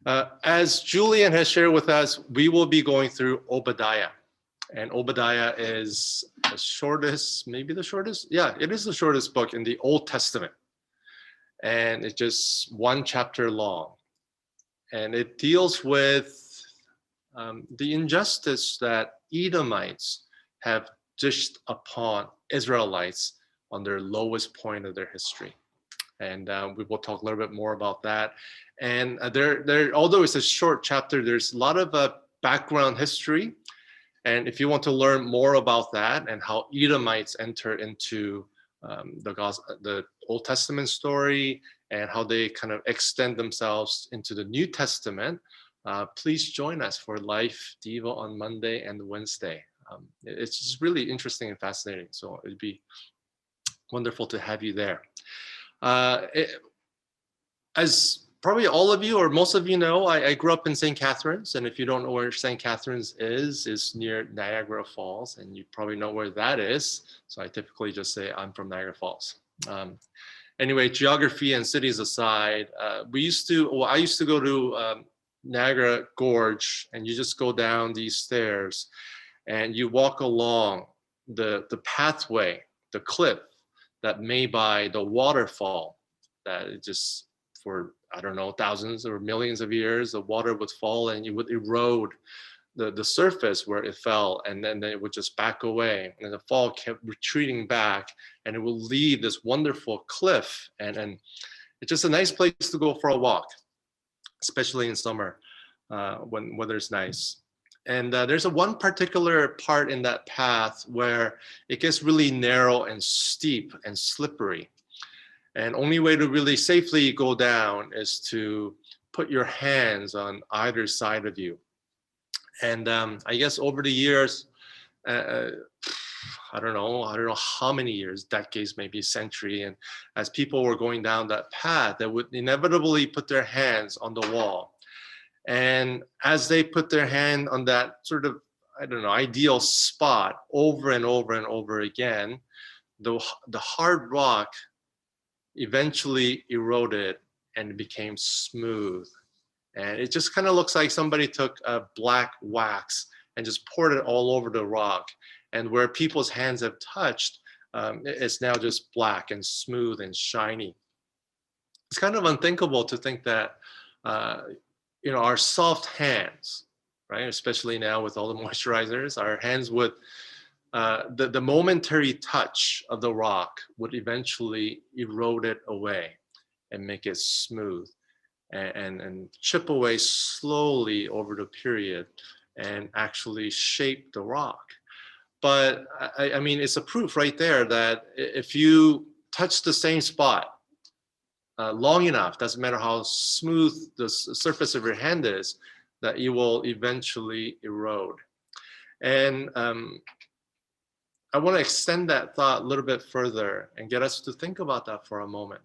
As Julian has shared with us, we will be going through Obadiah. And Obadiah is the shortest, maybe the shortest? Yeah, it is the shortest book in the Old Testament. And it's just one chapter long. And it deals with the injustice that Edomites have dished upon Israelites on their lowest point of their history. And we will talk a little bit more about that. And although it's a short chapter, there's a lot of background history. And if you want to learn more about that and how Edomites enter into the Old Testament story and how they kind of extend themselves into the New Testament, please join us for Life Devo on Monday and Wednesday. It's just really interesting and fascinating. So it'd be wonderful to have you there. As probably all of you or most of you know, I grew up in St. Catharines, and if you don't know where St. Catharines is near Niagara Falls, and you probably know where that is. So I typically just say I'm from Niagara Falls. Anyway, geography and cities aside, I used to go to Niagara Gorge, and you just go down these stairs, and you walk along the pathway, the cliff that made by the waterfall that it just for, I don't know, thousands or millions of years, the water would fall and you would erode the surface where it fell, and then it would just back away, and the fall kept retreating back, and it will leave this wonderful cliff, and it's just a nice place to go for a walk, especially in summer when weather's nice. And there's one particular part in that path where it gets really narrow and steep and slippery. And only way to really safely go down is to put your hands on either side of you. And I guess over the years, I don't know how many years, decades, maybe a century. And as people were going down that path, they would inevitably put their hands on the wall. And as they put their hand on that sort of, I don't know, ideal spot over and over and over again, the hard rock eventually eroded and became smooth. And it just kind of looks like somebody took a black wax and just poured it all over the rock. And where people's hands have touched, it's now just black and smooth and shiny. It's kind of unthinkable to think that our soft hands, right? Especially now with all the moisturizers, our hands would, the momentary touch of the rock would eventually erode it away and make it smooth and chip away slowly over the period and actually shape the rock. But I mean, it's a proof right there that if you touch the same spot long enough, doesn't matter how smooth the surface of your hand is, that you will eventually erode. And I want to extend that thought a little bit further and get us to think about that for a moment.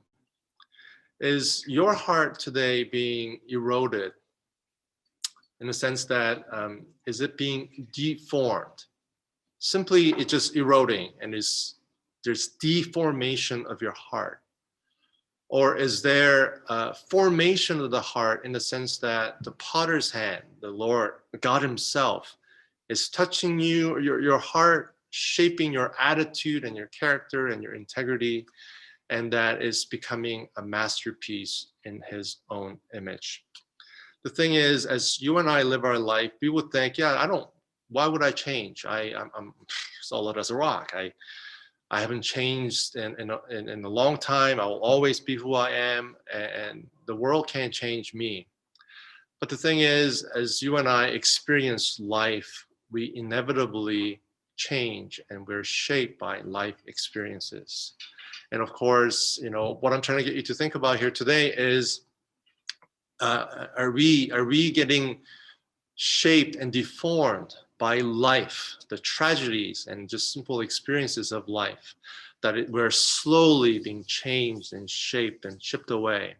Is your heart today being eroded in the sense that, is it being deformed? Simply, it's just eroding and there's deformation of your heart. Or is there formation of the heart in the sense that the potter's hand, the Lord, God himself, is touching you, your heart, shaping your attitude and your character and your integrity, and that is becoming a masterpiece in his own image. The thing is, as you and I live our life, we would think, why would I change? I'm solid as a rock. I haven't changed in a long time. I will always be who I am, and the world can't change me. But the thing is, as you and I experience life, we inevitably change, and we're shaped by life experiences. And of course, what I'm trying to get you to think about here today is, are we getting shaped and deformed by life, the tragedies and just simple experiences of life, that we're slowly being changed and shaped and chipped away?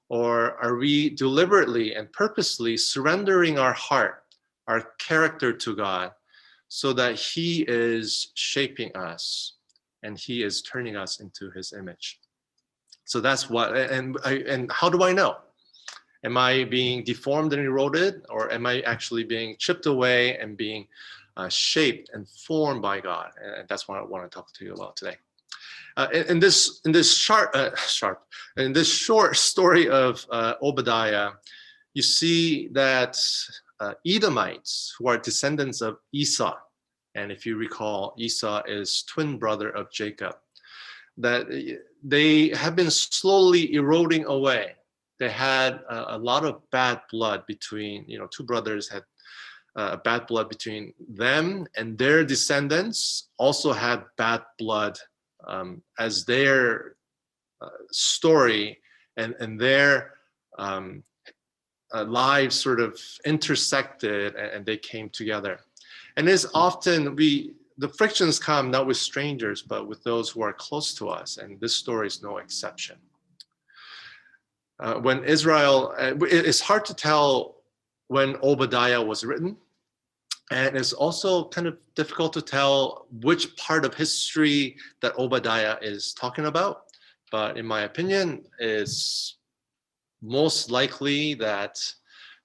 Or are we deliberately and purposely surrendering our heart, our character to God, so that he is shaping us and he is turning us into his image? So that's what, and how do I know? Am I being deformed and eroded, or am I actually being chipped away and being shaped and formed by God? And that's what I want to talk to you about today. In this short story of Obadiah, you see that Edomites, who are descendants of Esau, and if you recall, Esau is twin brother of Jacob, that they have been slowly eroding away. They had a lot of bad blood between, two brothers had bad blood between them, and their descendants also had bad blood as their story and their lives sort of intersected, and they came together. And it's often the frictions come not with strangers, but with those who are close to us. And this story is no exception. When Israel, it's hard to tell when Obadiah was written. And it's also kind of difficult to tell which part of history that Obadiah is talking about. But in my opinion, it's most likely that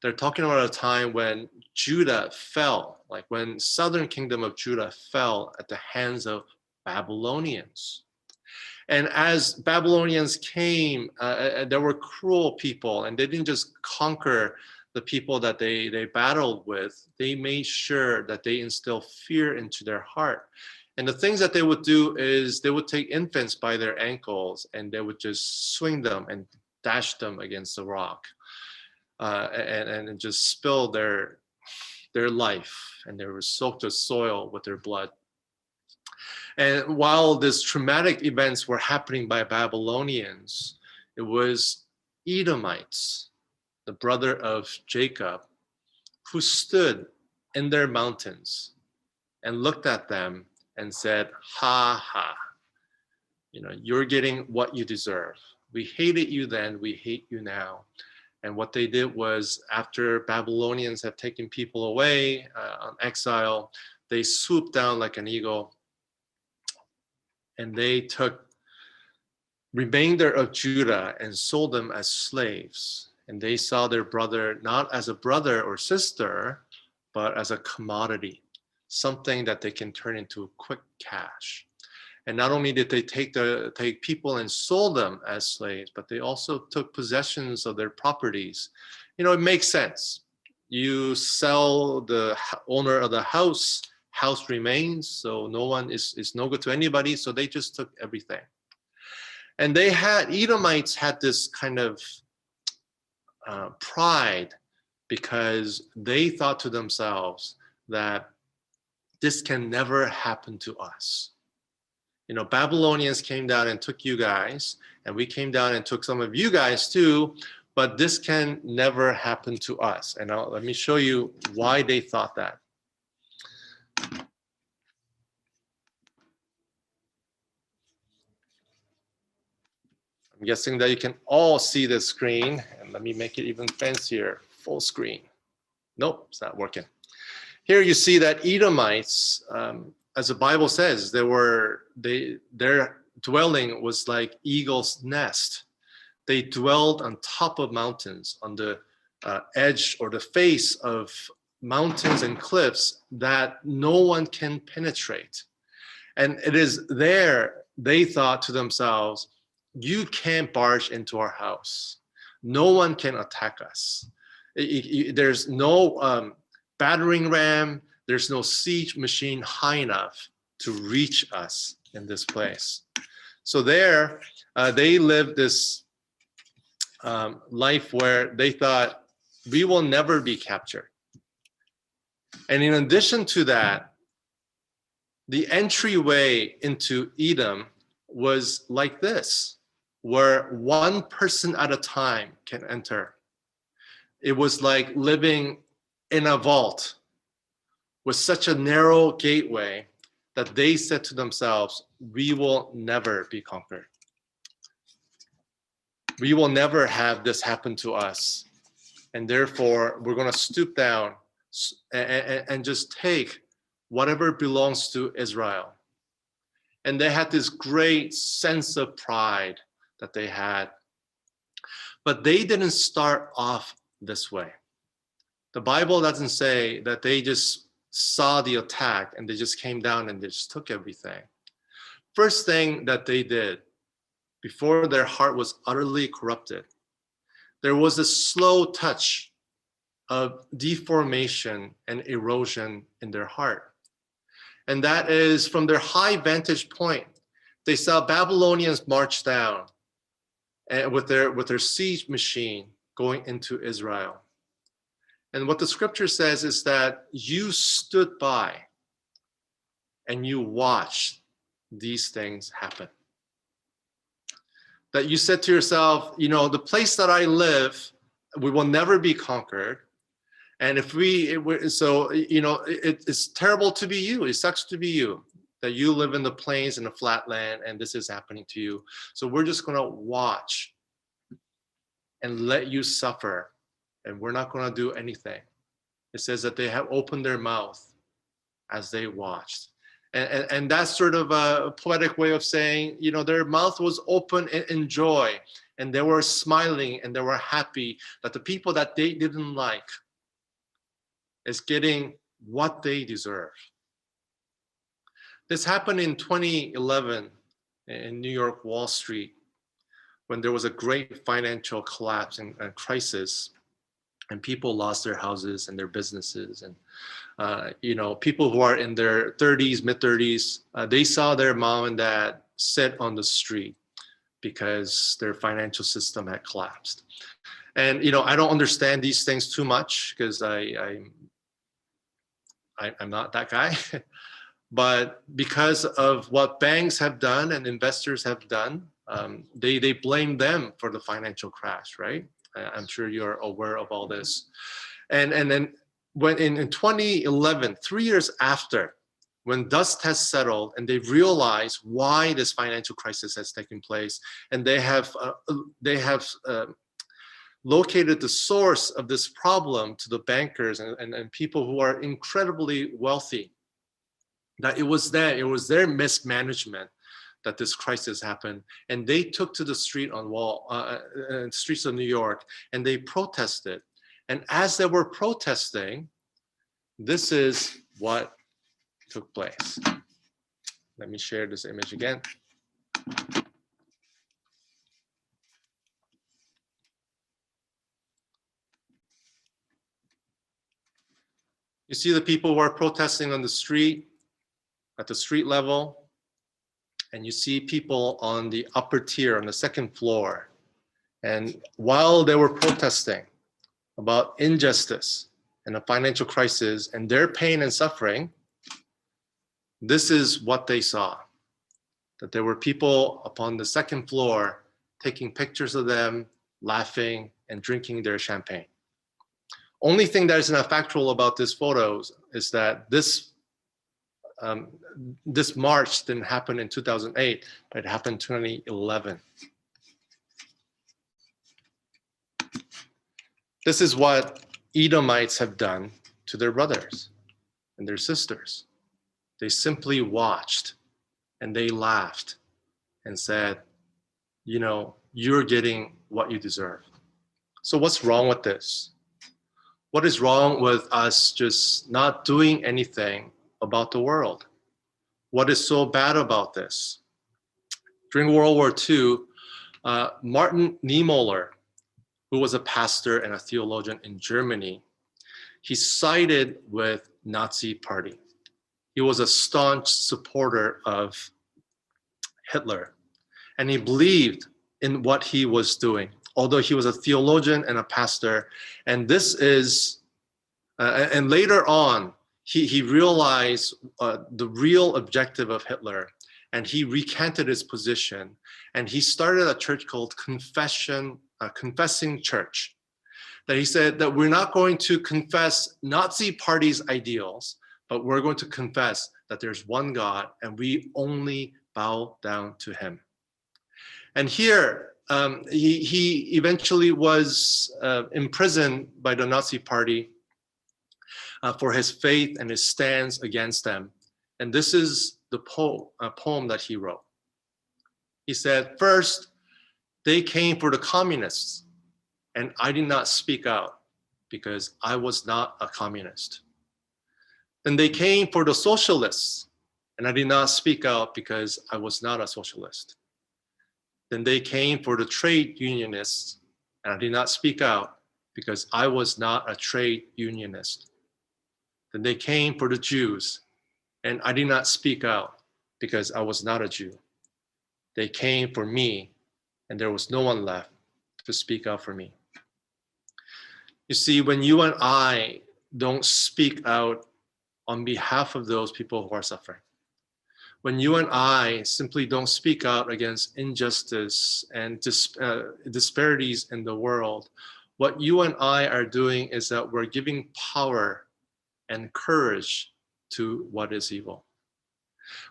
they're talking about a time when Judah fell, like when southern kingdom of Judah fell at the hands of Babylonians. And as Babylonians came, there were cruel people, and they didn't just conquer the people that they battled with. They made sure that they instill fear into their heart. And the things that they would do is they would take infants by their ankles and they would just swing them and dash them against the rock and just spill their life, and they were soaked with soil with their blood. And while these traumatic events were happening by Babylonians, it was Edomites, the brother of Jacob, who stood in their mountains and looked at them and said, ha ha, you're getting what you deserve. We hated you then, we hate you now. And what they did was, after Babylonians have taken people away on exile, they swooped down like an eagle, and they took remainder of Judah and sold them as slaves. And they saw their brother not as a brother or sister, but as a commodity, something that they can turn into quick cash. And not only did they take people and sold them as slaves, but they also took possessions of their properties. It makes sense. You sell the owner of the house remains, so no one is no good to anybody, so they just took everything. And Edomites had this kind of pride, because they thought to themselves that this can never happen to us. Babylonians came down and took you guys, and we came down and took some of you guys too, but this can never happen to us. And let me show you why they thought that. I'm guessing that you can all see the screen, and let me make it even fancier, full screen. Nope, it's not working. Here you see that Edomites, as the Bible says, their dwelling was like eagle's nest. They dwelled on top of mountains, on the edge or the face of mountains and cliffs that no one can penetrate. And it is there they thought to themselves, you can't barge into our house. No one can attack us. There's no battering ram, there's no siege machine high enough to reach us in this place. So there, they lived this life where they thought, we will never be captured. And in addition to that, the entryway into Edom was like this, where one person at a time can enter. It was like living in a vault with such a narrow gateway that they said to themselves, we will never be conquered. We will never have this happen to us. And therefore, we're going to stoop down and just take whatever belongs to Israel. And they had this great sense of pride that they had. But they didn't start off this way. The Bible doesn't say that they just saw the attack and they just came down and they just took everything. First thing that they did before their heart was utterly corrupted, there was a slow touch of deformation and erosion in their heart. And that is from their high vantage point. They saw Babylonians march down and with their siege machine going into Israel. And what the scripture says is that you stood by and you watched these things happen. That you said to yourself, you know, the place that I live, we will never be conquered. And if it's terrible to be you. It sucks to be you, that you live in the plains and the flat land and this is happening to you. So we're just going to watch and let you suffer. And we're not going to do anything. It says that they have opened their mouth as they watched. And that's sort of a poetic way of saying, you know, their mouth was open in joy. And they were smiling and they were happy that the people that they didn't like is getting what they deserve. This happened in 2011 in New York, Wall Street, when there was a great financial collapse and crisis, and people lost their houses and their businesses. And, people who are in their 30s, mid-30s, they saw their mom and dad sit on the street because their financial system had collapsed. And, I don't understand these things too much because I'm not that guy. But because of what banks have done and investors have done, they blame them for the financial crash, right? I'm sure you're aware of all this. And then when in 2011, 3 years after, when dust has settled and they've realized why this financial crisis has taken place, and they have located the source of this problem to the bankers and people who are incredibly wealthy, that it was their mismanagement that this crisis happened. And they took to the streets of New York and they protested. And as they were protesting, this is what took place. Let me share this image again. You see the people who are protesting on the street, at the street level, and you see people on the upper tier, on the second floor. And while they were protesting about injustice and a financial crisis and their pain and suffering, this is what they saw. That there were people upon the second floor taking pictures of them, laughing and drinking their champagne. Only thing that is not factual about these photos is that this march didn't happen in 2008, but it happened in 2011. This is what Edomites have done to their brothers and their sisters. They simply watched and they laughed and said, you're getting what you deserve. So what's wrong with this? What is wrong with us just not doing anything about the world? What is so bad about this? During World War II, Martin Niemöller, who was a pastor and a theologian in Germany, he sided with Nazi Party. He was a staunch supporter of Hitler, and he believed in what he was doing, although he was a theologian and a pastor. And this is, and later on, he realized the real objective of Hitler, and he recanted his position, and he started a church called Confessing Church. That he said that we're not going to confess Nazi Party's ideals, but we're going to confess that there's one God, and we only bow down to him. And here, he eventually was imprisoned by the Nazi Party for his faith and his stance against them. And this is the poem that he wrote. He said, first, they came for the communists, and I did not speak out because I was not a communist. Then they came for the socialists, and I did not speak out because I was not a socialist. Then they came for the trade unionists, and I did not speak out because I was not a trade unionist. Then they came for the Jews, and I did not speak out because I was not a Jew. They came for me, and there was no one left to speak out for me. You see, when you and I don't speak out on behalf of those people who are suffering, when you and I simply don't speak out against injustice and disparities in the world, what you and I are doing is that we're giving power and courage to what is evil.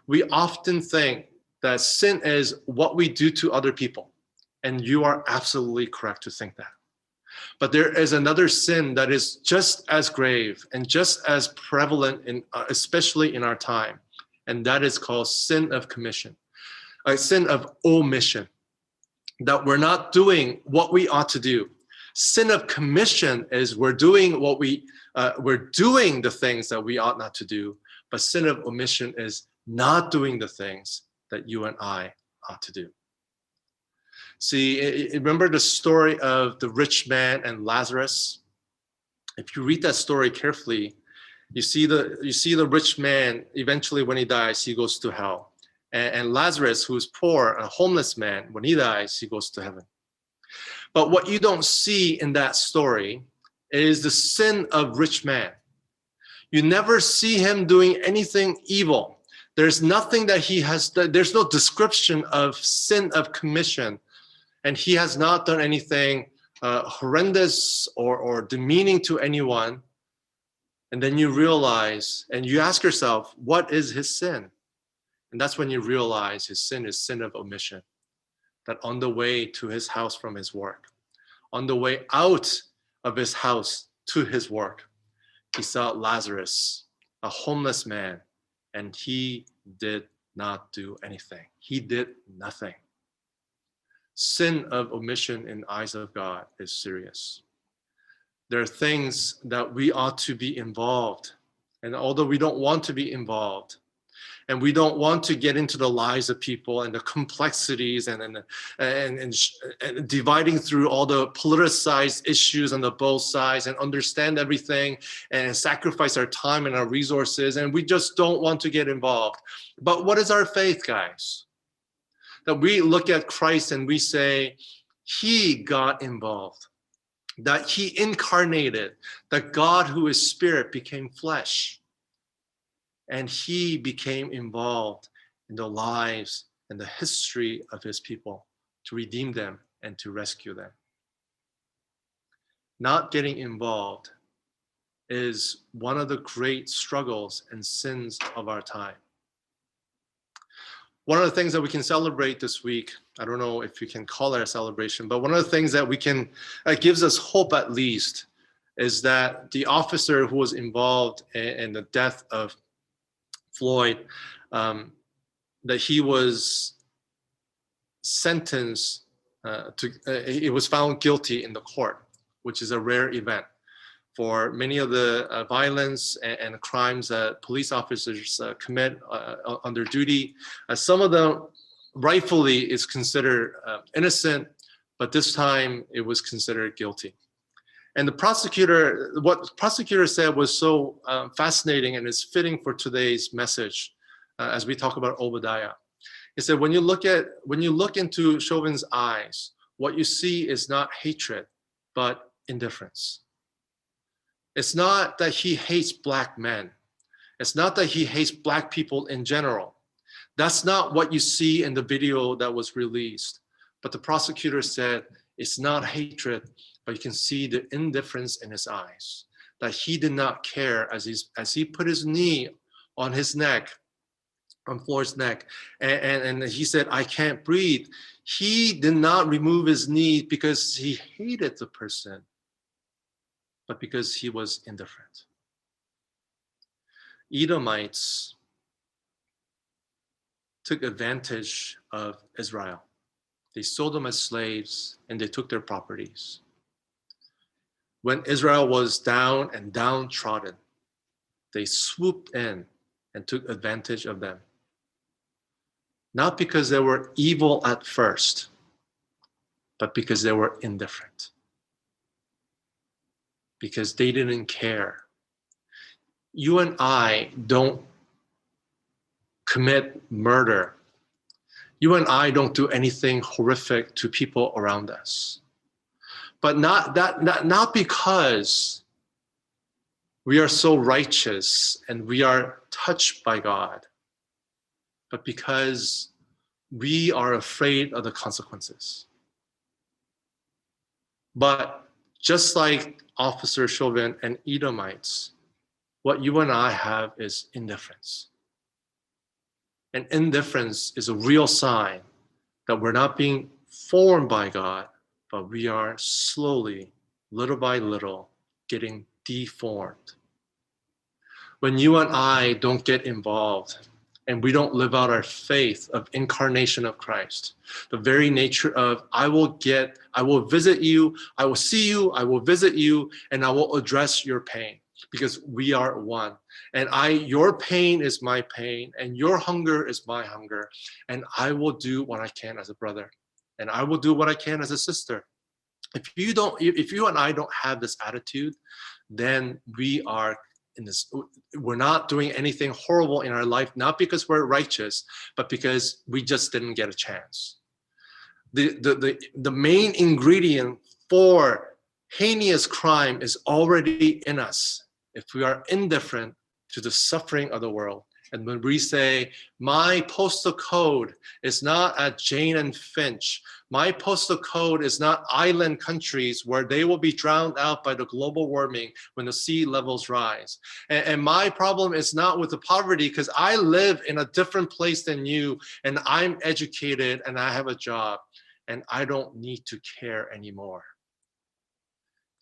We often think that sin is what we do to other people, and you are absolutely correct to think that. But there is another sin that is just as grave and just as prevalent, especially in our time, and that is called sin of commission, a sin of omission, that we're not doing what we ought to do. Sin of commission is we're doing the things that we ought not to do, but sin of omission is not doing the things that you and I ought to do. See, remember the story of the rich man and Lazarus? If you read that story carefully, you see the rich man, eventually when he dies, he goes to hell. And Lazarus, who's poor, a homeless man, when he dies, he goes to heaven. But what you don't see in that story is the sin of rich man. You never see him doing anything evil. There's nothing that he has done. There's no description of sin of commission. And he has not done anything horrendous or demeaning to anyone. And then you realize, and you ask yourself, what is his sin? And that's when you realize his sin is sin of omission. That on the way to his house from his work, on the way out of his house to his work, he saw Lazarus, a homeless man, and he did not do anything. He did nothing. Sin of omission in the eyes of God is serious. There are things that we ought to be involved. And although we don't want to be involved, and we don't want to get into the lives of people and the complexities and dividing through all the politicized issues on the both sides and understand everything and sacrifice our time and our resources, and we just don't want to get involved. But what is our faith, guys? That we look at Christ and we say, he got involved, that he incarnated, that God who is spirit became flesh, and he became involved in the lives and the history of his people to redeem them and to rescue them. Not getting involved is one of the great struggles and sins of our time. One of the things that we can celebrate this week, I don't know if you can call it a celebration, but one of the things that we can, gives us hope at least, is that the officer who was involved in the death of Floyd, that he was sentenced he was found guilty in the court, which is a rare event. For many of the violence and crimes that police officers commit under duty, some of them rightfully is considered innocent, but this time it was considered guilty. And what the prosecutor said was so fascinating and is fitting for today's message as we talk about Obadiah. He said, when you look into Chauvin's eyes, what you see is not hatred, but indifference. It's not that he hates black men. It's not that he hates black people in general. That's not what you see in the video that was released. But the prosecutor said, it's not hatred, but you can see the indifference in his eyes, that he did not care as he put his knee on his neck, on Floyd's neck, and he said, I can't breathe. He did not remove his knee because he hated the person, but because he was indifferent. Edomites took advantage of Israel. They sold them as slaves and they took their properties. When Israel was down and downtrodden, they swooped in and took advantage of them. Not because they were evil at first, but because they were indifferent. Because they didn't care. You and I don't commit murder. You and I don't do anything horrific to people around us. But not because we are so righteous and we are touched by God, but because we are afraid of the consequences. But just like Officer Chauvin and Edomites, what you and I have is indifference. And indifference is a real sign that we're not being formed by God, but we are slowly, little by little, getting deformed. When you and I don't get involved and we don't live out our faith of incarnation of Christ, the very nature of I will visit you, I will see you, I will visit you, and I will address your pain because we are one. And your pain is my pain, and your hunger is my hunger, and I will do what I can as a brother, and I will do what I can as a sister. If you and I don't have this attitude, then we're not doing anything horrible in our life, not because we're righteous, but because we just didn't get a chance. The main ingredient for heinous crime is already in us if we are indifferent to the suffering of the world. And when we say, my postal code is not at Jane and Finch, my postal code is not island countries where they will be drowned out by the global warming when the sea levels rise. And my problem is not with the poverty because I live in a different place than you, and I'm educated and I have a job, and I don't need to care anymore.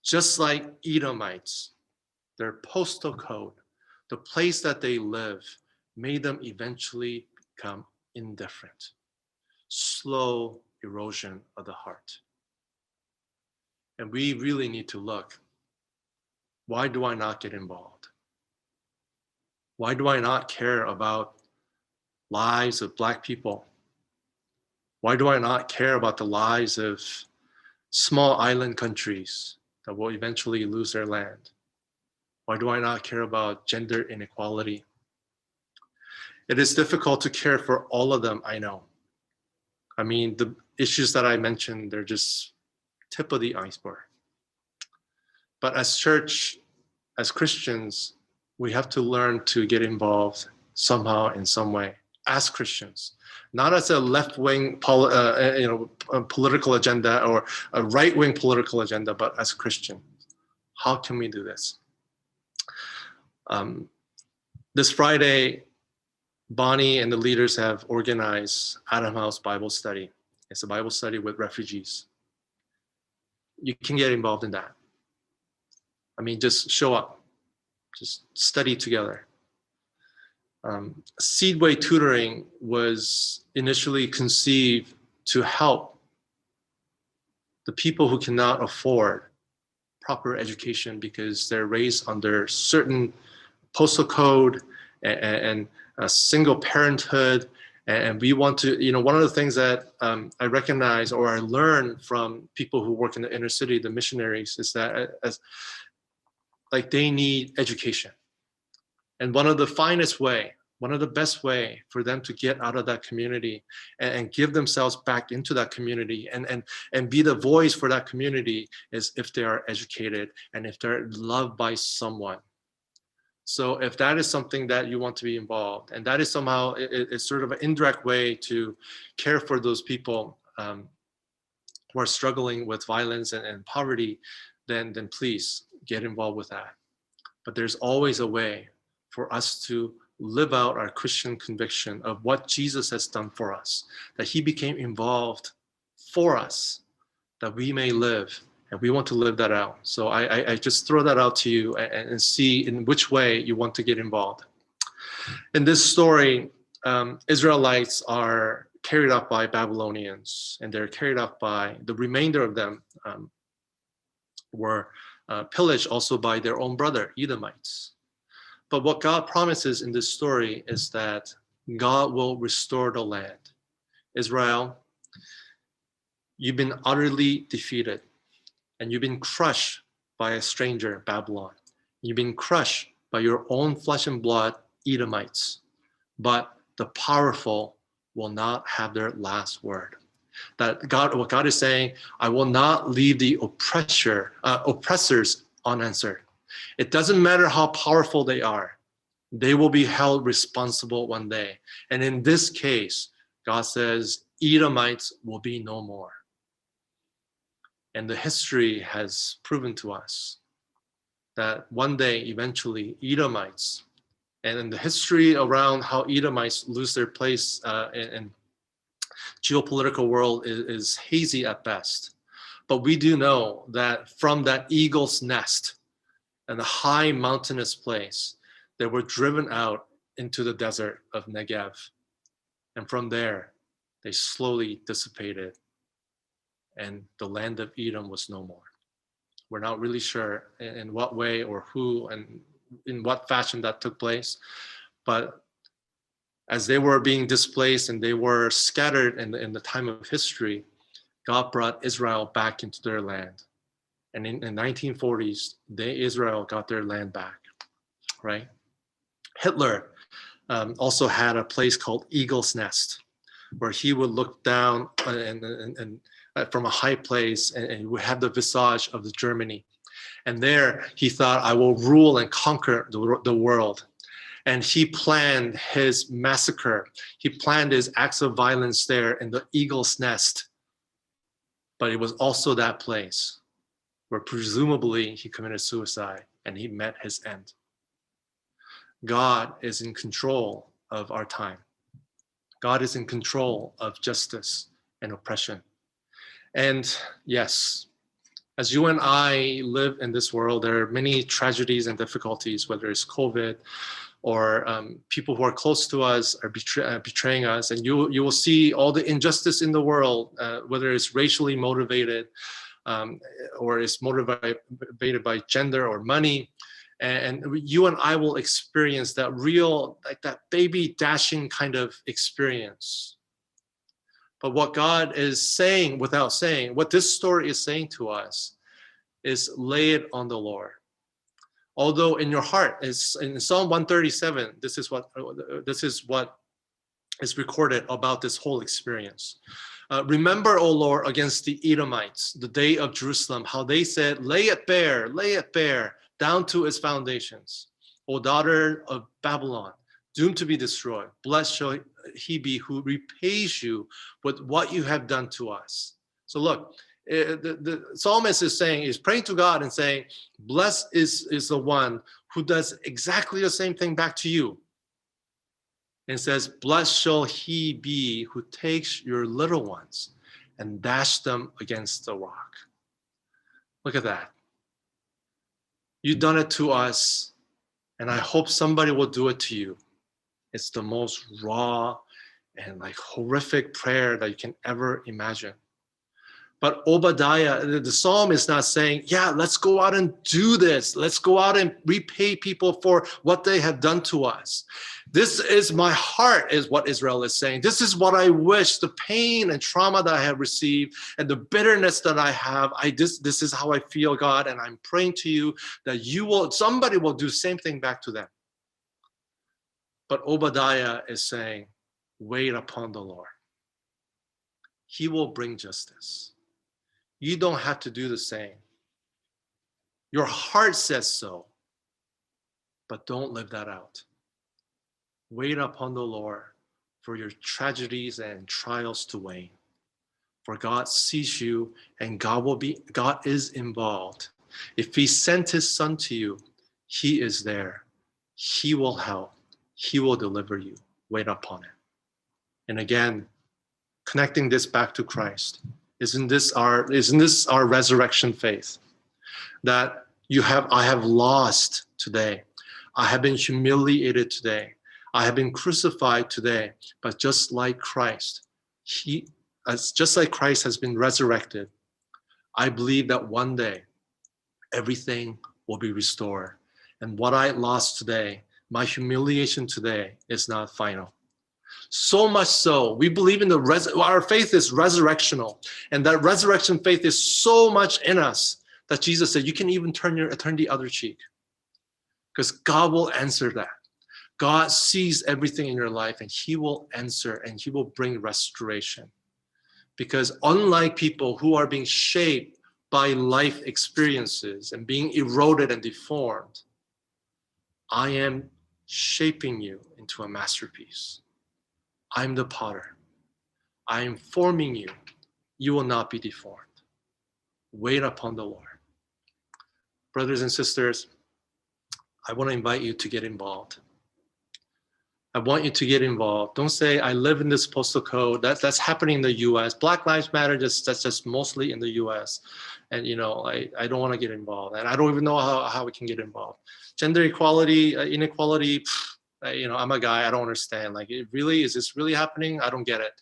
Just like Edomites, their postal code, the place that they live, made them eventually become indifferent. Slow erosion of the heart. And we really need to look. Why do I not get involved? Why do I not care about lives of Black people? Why do I not care about the lives of small island countries that will eventually lose their land? Why do I not care about gender inequality? It is difficult to care for all of them, I know. I mean, the issues that I mentioned, they're just tip of the iceberg. But as church, as Christians, we have to learn to get involved somehow in some way as Christians, not as a left-wing political agenda or a right-wing political agenda, but as Christian. How can we do this? This Friday, Bonnie and the leaders have organized Adam House Bible Study. It's a Bible study with refugees. You can get involved in that. I mean, just show up, just study together. Seedway tutoring was initially conceived to help the people who cannot afford proper education because they're raised under certain postal code and single parenthood. And we want to, one of the things that I recognize or I learn from people who work in the inner city, the missionaries, is that they need education. And one of the best way for them to get out of that community and give themselves back into that community and be the voice for that community is if they are educated and if they're loved by someone. So if that is something that you want to be involved, and that is somehow, it's sort of an indirect way to care for those people who are struggling with violence and poverty, then please get involved with that. But there's always a way for us to live out our Christian conviction of what Jesus has done for us, that he became involved for us, that we may live. And we want to live that out. So I just throw that out to you and see in which way you want to get involved. In this story, Israelites are carried off by Babylonians, and they're carried off by the remainder of them were pillaged also by their own brother, Edomites. But what God promises in this story is that God will restore the land. Israel, you've been utterly defeated, and you've been crushed by a stranger, Babylon. You've been crushed by your own flesh and blood, Edomites. But the powerful will not have their last word. That God, what God is saying, I will not leave the oppressors unanswered. It doesn't matter how powerful they are. They will be held responsible one day. And in this case, God says, Edomites will be no more. And the history has proven to us that one day, eventually, Edomites, and in the history around how Edomites lose their place in geopolitical world is hazy at best. But we do know that from that eagle's nest and the high mountainous place, they were driven out into the desert of Negev. And from there, they slowly dissipated, and the land of Edom was no more. We're not really sure in what way or who and in what fashion that took place. But as they were being displaced and they were scattered in the time of history, God brought Israel back into their land. And in the 1940s, Israel got their land back, right? Hitler also had a place called Eagle's Nest, where he would look down and from a high place and would have the visage of the Germany. And there he thought, I will rule and conquer the world. And he planned his massacre. He planned his acts of violence there in the Eagle's Nest. But it was also that place where presumably he committed suicide and he met his end. God is in control of our time. God is in control of justice and oppression. And yes, as you and I live in this world, there are many tragedies and difficulties, whether it's COVID or people who are close to us are betraying us. And you will see all the injustice in the world, whether it's racially motivated or it's motivated by gender or money. And you and I will experience that real, like that baby dashing kind of experience. But what God is saying without saying, what this story is saying to us is lay it on the Lord. Although in your heart, is in Psalm 137, this is what is recorded about this whole experience. Remember, O Lord, against the Edomites, the day of Jerusalem, how they said, lay it bare, down to its foundations. O daughter of Babylon, doomed to be destroyed, blessed shall he be who repays you with what you have done to us. So look, the psalmist is saying, is praying to God and saying, blessed is the one who does exactly the same thing back to you. And says, blessed shall he be who takes your little ones and dash them against the rock. Look at that. You've done it to us, and I hope somebody will do it to you. It's the most raw and like horrific prayer that you can ever imagine. But Obadiah, the psalm is not saying, yeah, let's go out and do this. Let's go out and repay people for what they have done to us. This is my heart, is what Israel is saying. This is what I wish, the pain and trauma that I have received and the bitterness that I have. This is how I feel, God, and I'm praying to you that somebody will do the same thing back to them. But Obadiah is saying, wait upon the Lord. He will bring justice. You don't have to do the same. Your heart says so, but don't live that out. Wait upon the Lord for your tragedies and trials to wane. For God sees you, and God is involved. If he sent his son to you, he is there. He will help. He will deliver you. Wait upon it. And again, connecting this back to Christ. Isn't this our resurrection faith? That I have lost today. I have been humiliated today. I have been crucified today. But just like Christ, just like Christ has been resurrected, I believe that one day everything will be restored. And what I lost today, my humiliation today, is not final. So much so, we believe in our faith is resurrectional. And that resurrection faith is so much in us that Jesus said, you can even turn the other cheek. Because God will answer that. God sees everything in your life, and he will answer, and he will bring restoration. Because unlike people who are being shaped by life experiences and being eroded and deformed, I am shaping you into a masterpiece. I'm the potter. I am forming you. You will not be deformed. Wait upon the Lord. Brothers and sisters, I want to invite you to get involved. I want you to get involved. Don't say, I live in this postal code. That's happening in the US. Black Lives Matter, that's just mostly in the US. And I don't want to get involved. And I don't even know how we can get involved. Gender equality, inequality, I'm a guy, I don't understand. Like, is this really happening? I don't get it.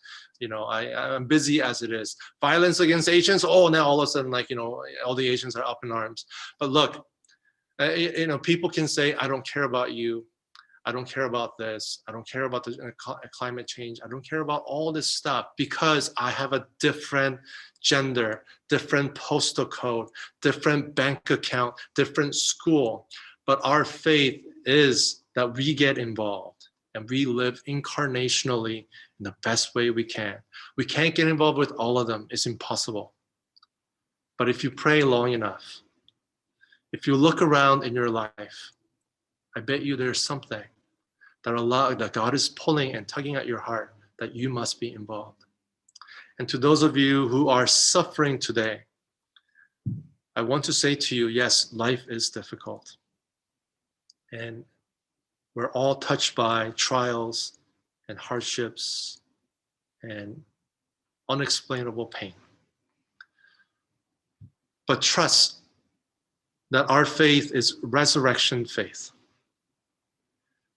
I'm busy as it is. Violence against Asians, now all of a sudden, all the Asians are up in arms. But look, people can say, I don't care about you. I don't care about this. I don't care about the climate change. I don't care about all this stuff because I have a different gender, different postal code, different bank account, different school. But our faith is that we get involved and we live incarnationally in the best way we can. We can't get involved with all of them. It's impossible. But if you pray long enough, if you look around in your life, I bet you there's something that God is pulling and tugging at your heart that you must be involved. And to those of you who are suffering today, I want to say to you, yes, life is difficult. And we're all touched by trials and hardships and unexplainable pain. But trust that our faith is resurrection faith.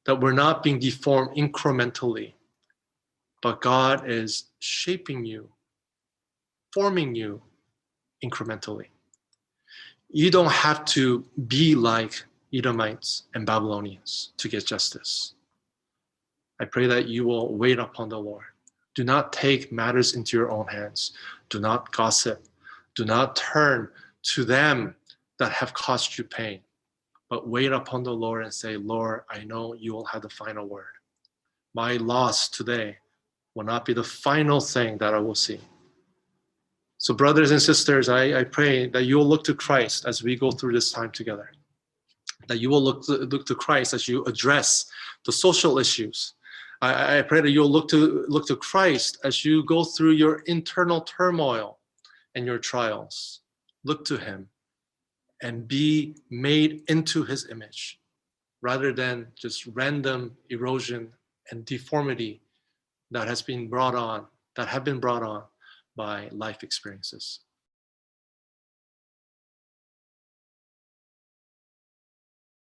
That we're not being deformed incrementally, but God is shaping you, forming you incrementally. You don't have to be like Edomites and Babylonians to get justice. I pray that you will wait upon the Lord. Do not take matters into your own hands. Do not gossip. Do not turn to them that have caused you pain. But wait upon the Lord and say, Lord, I know you will have the final word. My loss today will not be the final thing that I will see. So brothers and sisters, I pray that you will look to Christ as we go through this time together. That you will look to Christ as you address the social issues. I pray that you'll look to Christ as you go through your internal turmoil and your trials. Look to him and be made into his image rather than just random erosion and deformity that have been brought on by life experiences.